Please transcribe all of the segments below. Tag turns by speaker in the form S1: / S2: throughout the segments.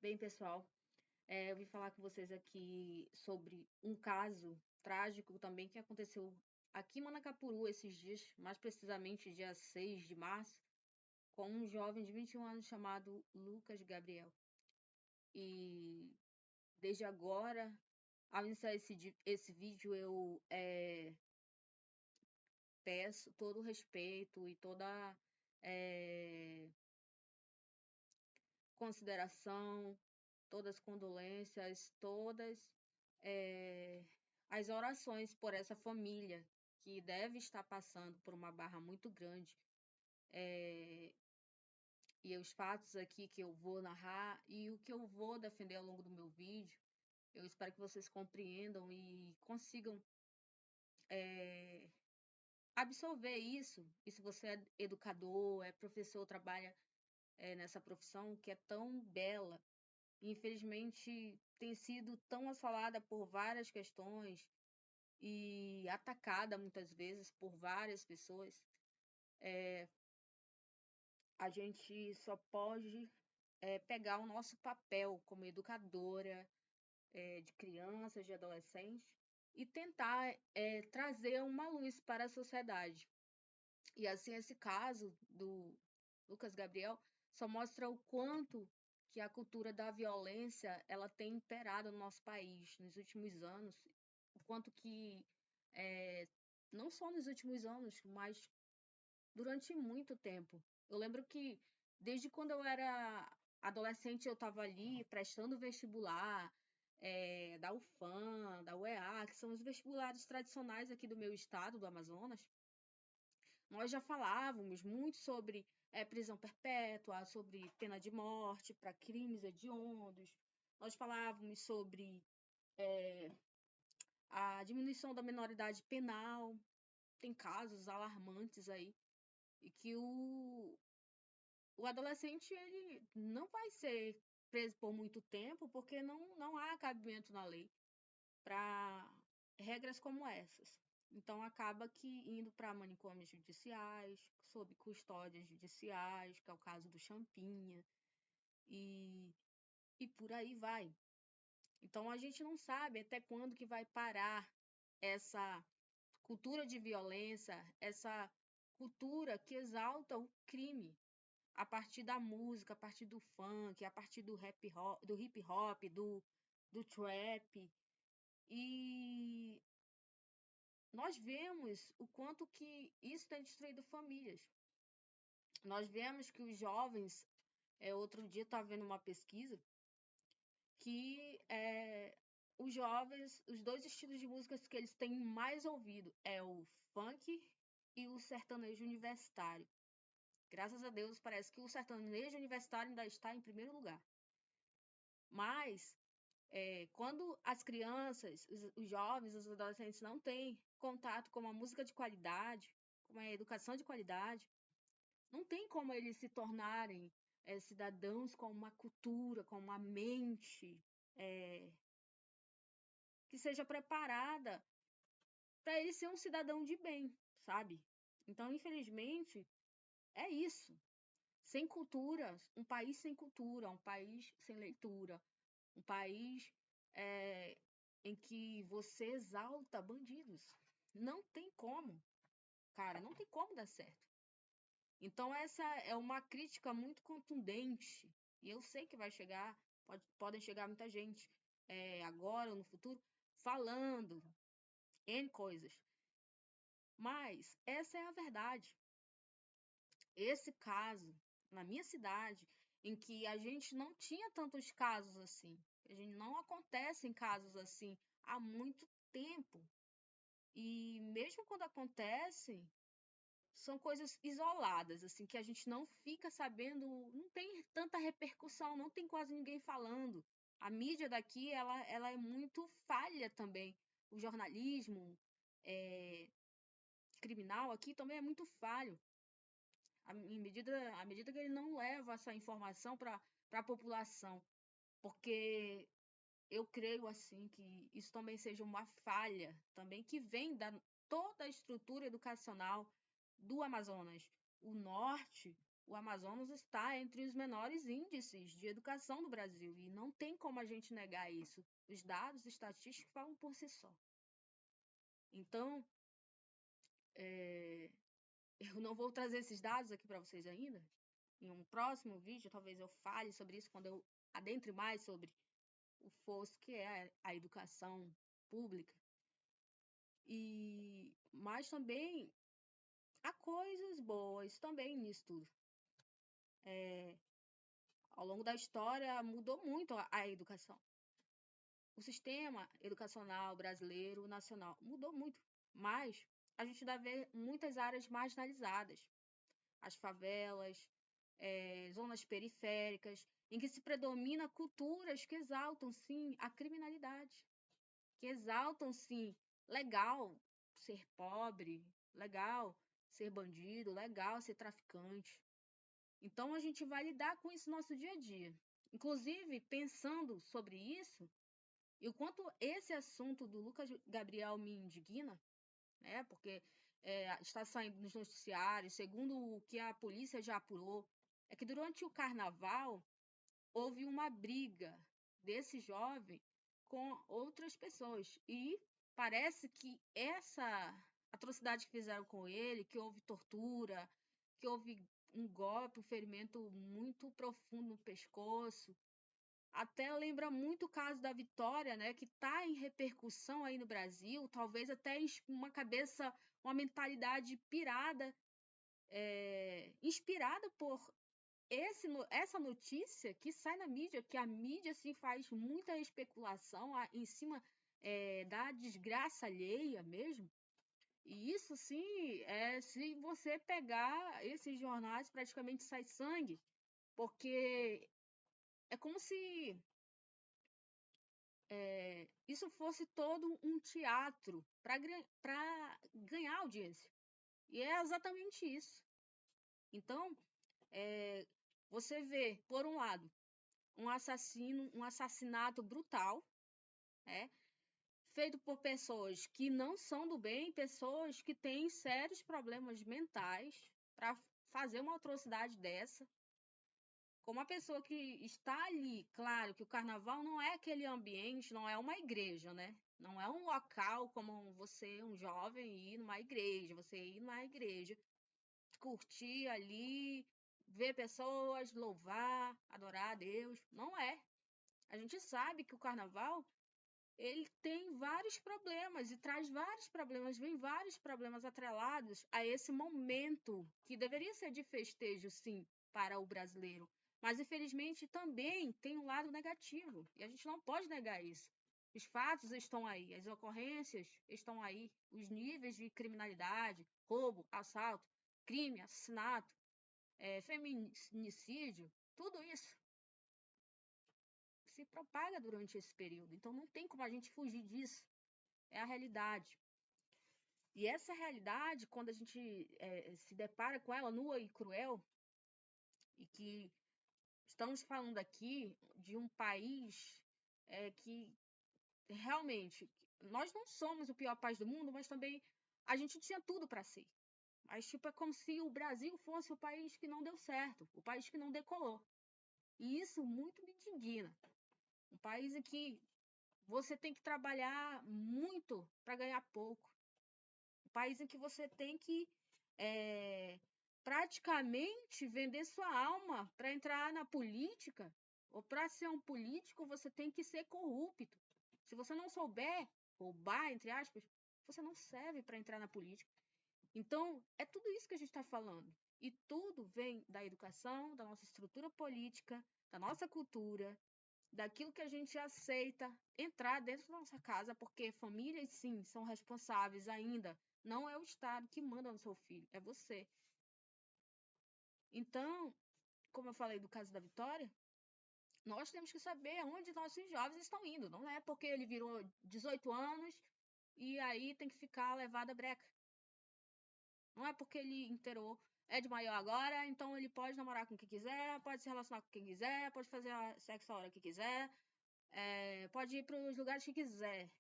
S1: Bem, pessoal, eu vim falar com vocês aqui sobre um caso trágico também que aconteceu aqui em Manacapuru esses dias, mais precisamente dia 6 de março, com um jovem de 21 anos chamado Lucas Gabriel. E desde agora, ao iniciar esse vídeo, eu peço todo o respeito e toda eh, consideração, todas as condolências, todas eh, as orações por essa família que deve estar passando por uma barra muito grande. E os fatos aqui que eu vou narrar e o que eu vou defender ao longo do meu vídeo, eu espero que vocês compreendam e consigam absorver isso. E se você é educador, é professor, trabalha nessa profissão que é tão bela, infelizmente tem sido tão assolada por várias questões e atacada muitas vezes por várias pessoas, a gente só pode pegar o nosso papel como educadora de crianças, de adolescentes, e tentar trazer uma luz para a sociedade. E assim, esse caso do Lucas Gabriel só mostra o quanto que a cultura da violência ela tem imperado no nosso país nos últimos anos, o quanto que não só nos últimos anos, mas durante muito tempo. Eu lembro que desde quando eu era adolescente eu estava ali prestando vestibular, da UFAM, da UEA, que são os vestibulares tradicionais aqui do meu estado, do Amazonas. Nós já falávamos muito sobre prisão perpétua, sobre pena de morte para crimes hediondos. Nós falávamos sobre a diminuição da menoridade penal. Tem casos alarmantes aí e que o adolescente ele não vai ser preso por muito tempo porque não há cabimento na lei para regras como essas. Então acaba que indo para manicômios judiciais, sob custódias judiciais, que é o caso do Champinha, e, e por aí vai. Então a gente não sabe até quando que vai parar essa cultura de violência, essa cultura que exalta o crime a partir da música, a partir do funk, a partir do hip hop, do trap. E nós vemos o quanto que isso tem destruído famílias. Nós vemos que os jovens, outro dia estava vendo uma pesquisa, que os jovens, os dois estilos de músicas que eles têm mais ouvido é o funk e o sertanejo universitário. Graças a Deus, parece que o sertanejo universitário ainda está em primeiro lugar. Mas, quando as crianças, os jovens, os adolescentes não têm contato com uma música de qualidade, com uma educação de qualidade, não tem como eles se tornarem cidadãos com uma cultura, com uma mente que seja preparada para ele ser um cidadão de bem, sabe? Então, infelizmente, é isso. Sem cultura, um país sem cultura, um país sem leitura, um país em que você exalta bandidos. Não tem como, cara, não tem como dar certo. Então, essa é uma crítica muito contundente. E eu sei que vai chegar, podem chegar muita gente agora ou no futuro falando N coisas. Mas essa é a verdade. Esse caso, na minha cidade, em que a gente não tinha tantos casos assim, a gente não acontece em casos assim há muito tempo. E mesmo quando acontece, são coisas isoladas, assim, que a gente não fica sabendo, não tem tanta repercussão, não tem quase ninguém falando. A mídia daqui, ela é muito falha também. O jornalismo criminal aqui também é muito falho. À medida que ele não leva essa informação para a população. Porque eu creio, assim, que isso também seja uma falha também que vem da toda a estrutura educacional do Amazonas. O norte o Amazonas está entre os menores índices de educação do Brasil e não tem como a gente negar isso. Os dados estatísticos falam por si só. Então, eu não vou trazer esses dados aqui para vocês ainda. Em um próximo vídeo, talvez eu fale sobre isso quando eu adentre mais sobre o fosso que é a educação pública. Mas também há coisas boas também nisso tudo. Ao longo da história mudou muito a educação. O sistema educacional brasileiro, nacional, mudou muito. Mas a gente ainda vê muitas áreas marginalizadas. As favelas, zonas periféricas, em que se predomina culturas que exaltam, sim, a criminalidade. Que exaltam, sim, legal ser pobre, legal ser bandido, legal ser traficante. Então, a gente vai lidar com isso no nosso dia a dia. Inclusive, pensando sobre isso, e o quanto esse assunto do Lucas Gabriel me indigna, né? Porque está saindo nos noticiários, segundo o que a polícia já apurou, é que durante o carnaval houve uma briga desse jovem com outras pessoas. E parece que essa atrocidade que fizeram com ele, que houve tortura, que houve um golpe, um ferimento muito profundo no pescoço, até lembra muito o caso da Vitória, né, que está em repercussão aí no Brasil, talvez até uma cabeça, uma mentalidade pirada, inspirada por essa notícia que sai na mídia, que a mídia assim, faz muita especulação em cima da desgraça alheia mesmo. E isso sim, se você pegar esses jornais, praticamente sai sangue, porque é como se isso fosse todo um teatro para ganhar audiência. E é exatamente isso. Então, você vê, por um lado, um assassinato brutal, né, feito por pessoas que não são do bem, pessoas que têm sérios problemas mentais para fazer uma atrocidade dessa. Como uma pessoa que está ali, claro que o carnaval não é aquele ambiente, não é uma igreja, né? Não é um local como você, um jovem, ir numa igreja, você ir numa igreja, curtir ali, ver pessoas, louvar, adorar a Deus. Não é. A gente sabe que o carnaval, ele tem vários problemas e traz vários problemas, vem vários problemas atrelados a esse momento que deveria ser de festejo, sim, para o brasileiro. Mas, infelizmente, também tem um lado negativo e a gente não pode negar isso. Os fatos estão aí, as ocorrências estão aí, os níveis de criminalidade, roubo, assalto, crime, assassinato, feminicídio, tudo isso se propaga durante esse período. Então não tem como a gente fugir disso. É a realidade. E essa realidade, quando a gente se depara com ela nua e cruel, e que estamos falando aqui de um país que realmente nós não somos o pior país do mundo, mas também a gente tinha tudo para ser. Mas tipo, é como se o Brasil fosse o país que não deu certo, o país que não decolou. E isso muito me indigna. Um país em que você tem que trabalhar muito para ganhar pouco. Um país em que você tem que praticamente vender sua alma para entrar na política. Ou para ser um político, você tem que ser corrupto. Se você não souber roubar, entre aspas, você não serve para entrar na política. Então, é tudo isso que a gente está falando. E tudo vem da educação, da nossa estrutura política, da nossa cultura, daquilo que a gente aceita entrar dentro da nossa casa, porque famílias, sim, são responsáveis ainda. Não é o Estado que manda no seu filho, é você. Então, como eu falei do caso da Vitória, nós temos que saber onde nossos jovens estão indo. Não é porque ele virou 18 anos e aí tem que ficar levado a breca. Não é porque ele inteirou, é de maior agora, então ele pode namorar com quem quiser, pode se relacionar com quem quiser, pode fazer sexo a hora que quiser, pode ir para os lugares que quiser.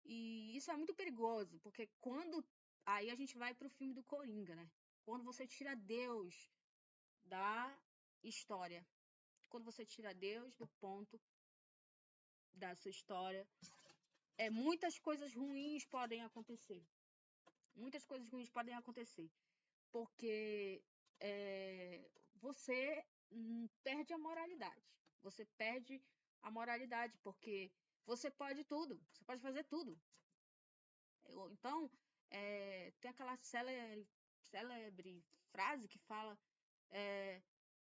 S1: E isso é muito perigoso, porque quando... Aí a gente vai pro filme do Coringa, né? Quando você tira Deus da história. Quando você tira Deus do ponto da sua história, muitas coisas ruins podem acontecer. Muitas coisas ruins podem acontecer. Porque você perde a moralidade. Você perde a moralidade, porque você pode tudo. Você pode fazer tudo. Então, tem aquela célebre frase que fala: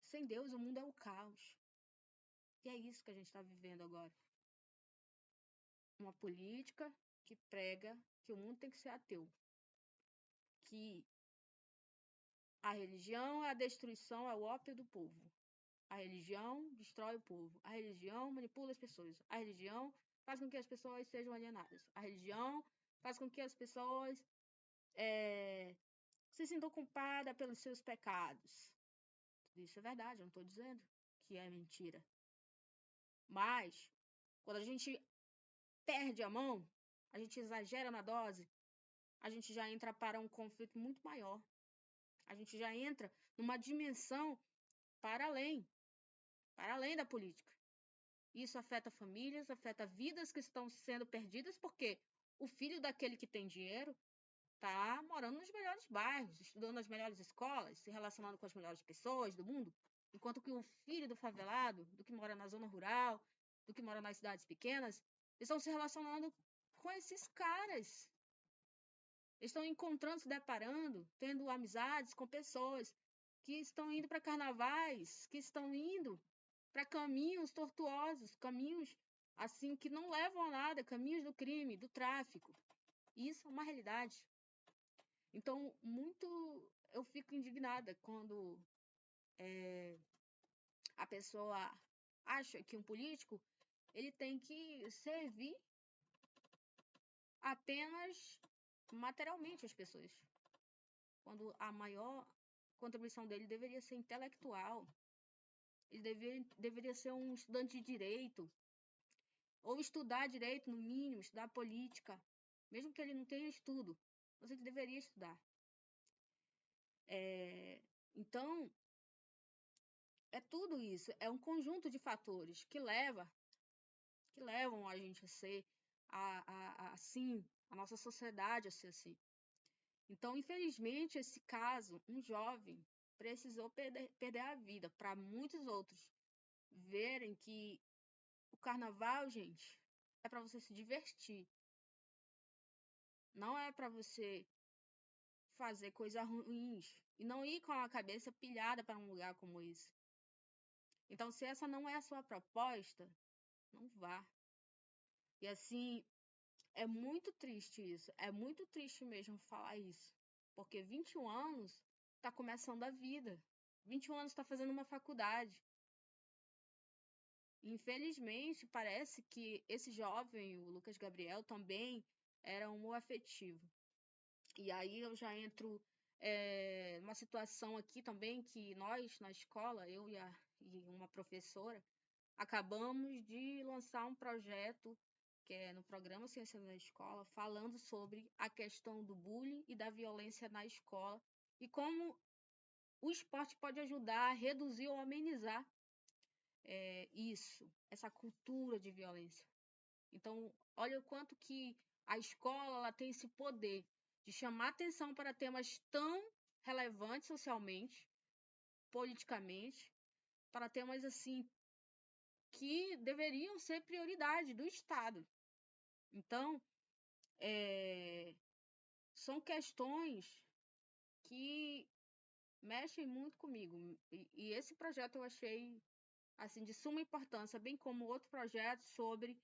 S1: sem Deus o mundo é o caos. E é isso que a gente está vivendo agora. Uma política que prega que o mundo tem que ser ateu. Que a religião é a destruição, é o ópio do povo. A religião destrói o povo. A religião manipula as pessoas. A religião faz com que as pessoas sejam alienadas. A religião faz com que as pessoas se sintam culpadas pelos seus pecados. Isso é verdade, eu não estou dizendo que é mentira. Mas, quando a gente perde a mão, a gente exagera na dose, a gente já entra para um conflito muito maior. A gente já entra numa dimensão para além da política. Isso afeta famílias, afeta vidas que estão sendo perdidas, porque o filho daquele que tem dinheiro está morando nos melhores bairros, estudando nas melhores escolas, se relacionando com as melhores pessoas do mundo, enquanto que o filho do favelado, do que mora na zona rural, do que mora nas cidades pequenas, estão se relacionando com esses caras. Estão encontrando, se deparando, tendo amizades com pessoas que estão indo para carnavais, que estão indo para caminhos tortuosos, caminhos assim que não levam a nada, caminhos do crime, do tráfico. Isso é uma realidade. Então, eu fico indignada quando a pessoa acha que um político ele tem que servir apenas materialmente as pessoas, quando a maior contribuição dele deveria ser intelectual. Ele deveria ser um estudante de direito, ou estudar direito, no mínimo, estudar política, mesmo que ele não tenha estudo, mas ele deveria estudar. Então, é tudo isso, é um conjunto de fatores que levam a gente a ser assim, a nossa sociedade a ser assim. Então, infelizmente, esse caso, um jovem precisou perder a vida para muitos outros verem que o carnaval, gente, é para você se divertir. Não é para você fazer coisas ruins e não ir com a cabeça pilhada para um lugar como esse. Então, se essa não é a sua proposta, não vá. E assim, é muito triste isso. É muito triste mesmo falar isso. Porque 21 anos está começando a vida. 21 anos está fazendo uma faculdade. Infelizmente, parece que esse jovem, o Lucas Gabriel, também era homoafetivo. E aí eu já entro numa situação aqui também que nós, na escola, eu e uma professora, acabamos de lançar um projeto que é no programa Ciência na Escola, falando sobre a questão do bullying e da violência na escola e como o esporte pode ajudar a reduzir ou amenizar essa cultura de violência. Então, olha o quanto que a escola ela tem esse poder de chamar atenção para temas tão relevantes socialmente, politicamente, para temas assim que deveriam ser prioridade do Estado. Então, são questões que mexem muito comigo. E esse projeto eu achei assim de suma importância, bem como outro projeto sobre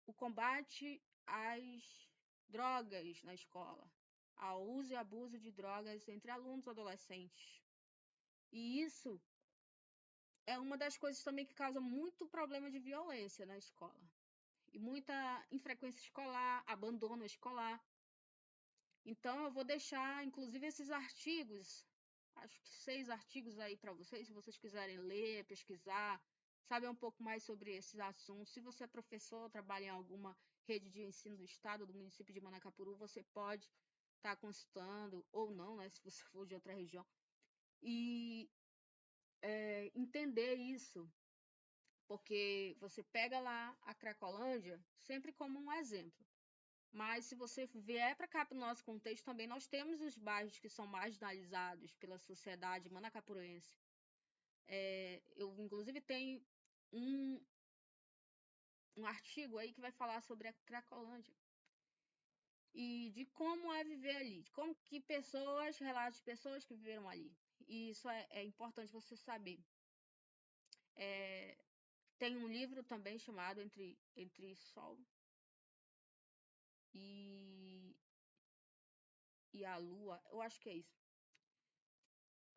S1: o combate às drogas na escola, ao uso e abuso de drogas entre alunos adolescentes. E isso é uma das coisas também que causa muito problema de violência na escola. E muita infrequência escolar, abandono escolar. Então, eu vou deixar, inclusive, esses artigos, acho que 6 artigos aí para vocês, se vocês quiserem ler, pesquisar, saber um pouco mais sobre esses assuntos. Se você é professor, trabalha em alguma rede de ensino do estado, do município de Manacapuru, você pode estar consultando, ou não, né, se você for de outra região, e entender isso, porque você pega lá a Cracolândia sempre como um exemplo. Mas se você vier para cá para o nosso contexto também, nós temos os bairros que são marginalizados pela sociedade manacapuroense. Eu, inclusive, tenho um artigo aí que vai falar sobre a Cracolândia e de como é viver ali, de como que relatos de pessoas que viveram ali. E isso é importante você saber. Tem um livro também chamado Entre Sol e, e a Lua, eu acho que é isso.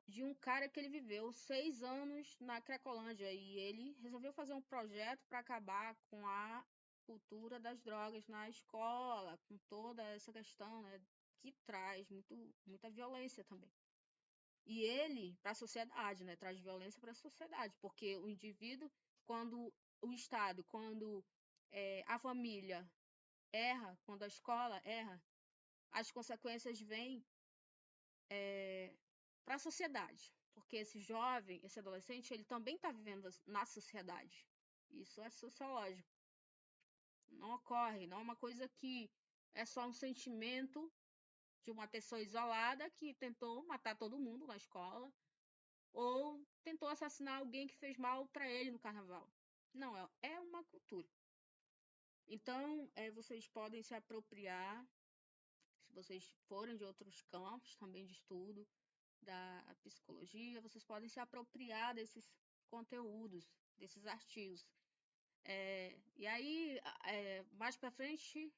S1: De um cara que ele viveu 6 anos na Cracolândia e ele resolveu fazer um projeto para acabar com a cultura das drogas na escola, com toda essa questão, né, que traz muita violência também. E ele, para a sociedade, né, traz violência para a sociedade, porque o indivíduo, quando o Estado, quando a família erra, quando a escola erra, as consequências vêm para a sociedade, porque esse jovem, esse adolescente, ele também está vivendo na sociedade. Isso é sociológico. Não ocorre, não é uma coisa que é só um sentimento de uma pessoa isolada que tentou matar todo mundo na escola ou tentou assassinar alguém que fez mal para ele no carnaval. Não, é uma cultura. Então, vocês podem se apropriar, se vocês forem de outros campos também de estudo, da psicologia, vocês podem se apropriar desses conteúdos, desses artigos. E aí, mais para frente,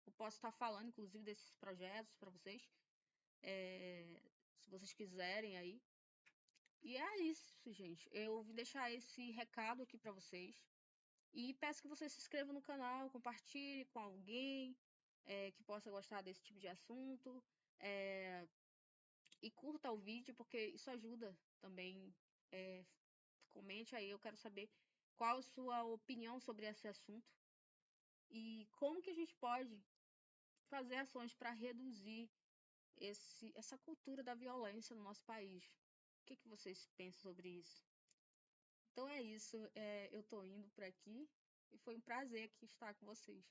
S1: eu posso estar falando, inclusive, desses projetos para vocês, se vocês quiserem aí. E é isso, gente. Eu vim deixar esse recado aqui para vocês. E peço que você se inscreva no canal, compartilhe com alguém que possa gostar desse tipo de assunto. E curta o vídeo, porque isso ajuda também. Comente aí, eu quero saber qual a sua opinião sobre esse assunto. E como que a gente pode fazer ações para reduzir essa cultura da violência no nosso país. O que vocês pensam sobre isso? Então é isso, eu tô indo por aqui e foi um prazer aqui estar com vocês.